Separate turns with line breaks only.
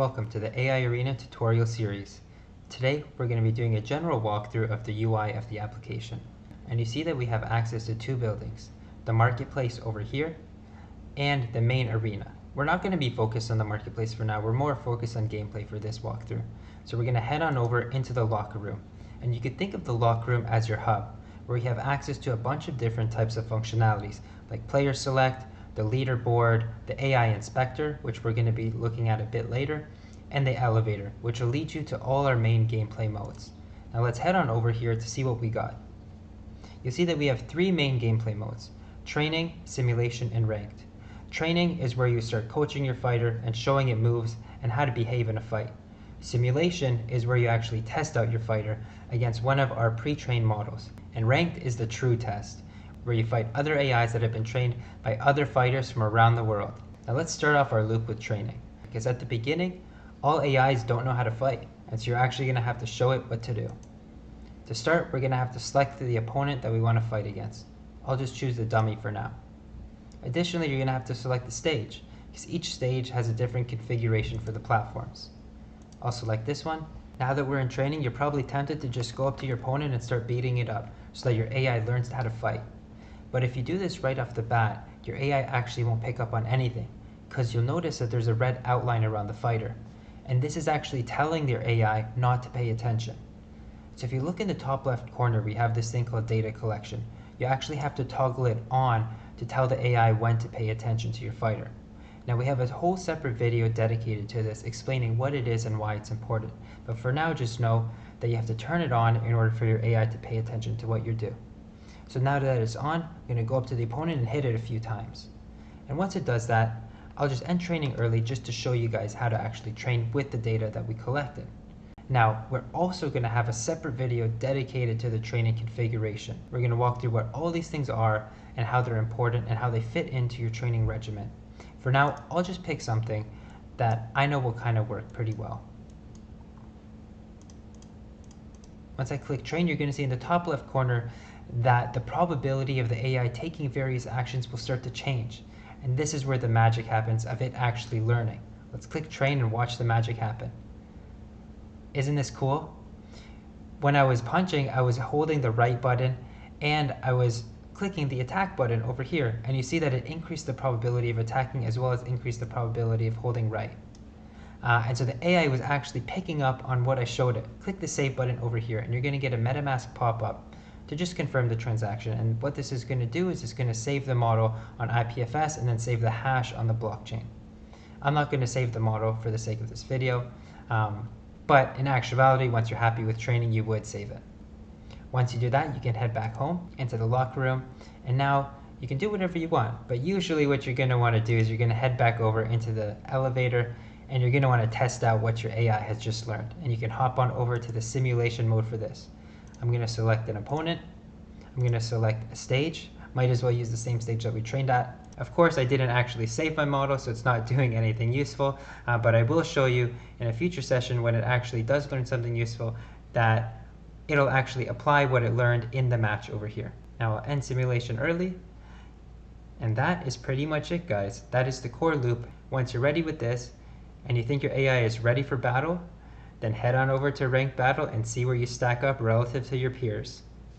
Welcome to the AI Arena tutorial series. Today we're going to be doing a general walkthrough of the UI of the application. And you see that we have access to two buildings, the marketplace over here and the main arena. We're not going to be focused on the marketplace for now, we're more focused on gameplay for this walkthrough. So we're going to head on over into the locker room. And you could think of the locker room as your hub, where you have access to a bunch of different types of functionalities, like player select, the leaderboard, the AI inspector, which we're going to be looking at a bit later, and the elevator, which will lead you to all our main gameplay modes. Now let's head on over here to see what we got. You'll see that we have three main gameplay modes: training, simulation, and ranked. Training is where you start coaching your fighter and showing it moves and how to behave in a fight. Simulation is where you actually test out your fighter against one of our pre-trained models. And ranked is the true test, where you fight other AIs that have been trained by other fighters from around the world. Now let's start off our loop with training, because at the beginning, all AIs don't know how to fight, and so you're actually going to have to show it what to do. To start, we're going to have to select the opponent that we want to fight against. I'll just choose the dummy for now. Additionally, you're going to have to select the stage, because each stage has a different configuration for the platforms. I'll select this one. Now that we're in training, you're probably tempted to just go up to your opponent and start beating it up, so that your AI learns how to fight. But if you do this right off the bat, your AI actually won't pick up on anything, because you'll notice that there's a red outline around the fighter. And this is actually telling your AI not to pay attention. So if you look in the top left corner, we have this thing called data collection. You actually have to toggle it on to tell the AI when to pay attention to your fighter. Now we have a whole separate video dedicated to this, explaining what it is and why it's important. But for now, just know that you have to turn it on in order for your AI to pay attention to what you do. So now that it's on, I'm going to go up to the opponent and hit it a few times. And once it does that, I'll just end training early just to show you guys how to actually train with the data that we collected. Now, we're also going to have a separate video dedicated to the training configuration. We're going to walk through what all these things are and how they're important and how they fit into your training regimen. For now, I'll just pick something that I know will kind of work pretty well. Once I click train, you're going to see in the top left corner that the probability of the AI taking various actions will start to change. And this is where the magic happens of it actually learning. Let's click train and watch the magic happen. Isn't this cool? When I was punching, I was holding the right button and I was clicking the attack button over here. And you see that it increased the probability of attacking as well as increased the probability of holding right. And so the AI was actually picking up on what I showed it. Click the save button over here and you're going to get a MetaMask pop-up to just confirm the transaction. And what this is going to do is it's going to save the model on IPFS and then save the hash on the blockchain. I'm not going to save the model for the sake of this video, but in actuality, once you're happy with training, you would save it. Once you do that, you can head back home into the locker room, and now you can do whatever you want. But usually what you're going to want to do is you're going to head back over into the elevator, and you're going to want to test out what your AI has just learned. And you can hop on over to the simulation mode for this. I'm going to select an opponent. I'm going to select a stage. Might as well use the same stage that we trained at. Of course, I didn't actually save my model, so it's not doing anything useful, but I will show you in a future session when it actually does learn something useful that it'll actually apply what it learned in the match over here. Now I'll end simulation early, and that is pretty much it, guys. That is the core loop. Once you're ready with this, and you think your AI is ready for battle, then head on over to ranked battle and see where you stack up relative to your peers.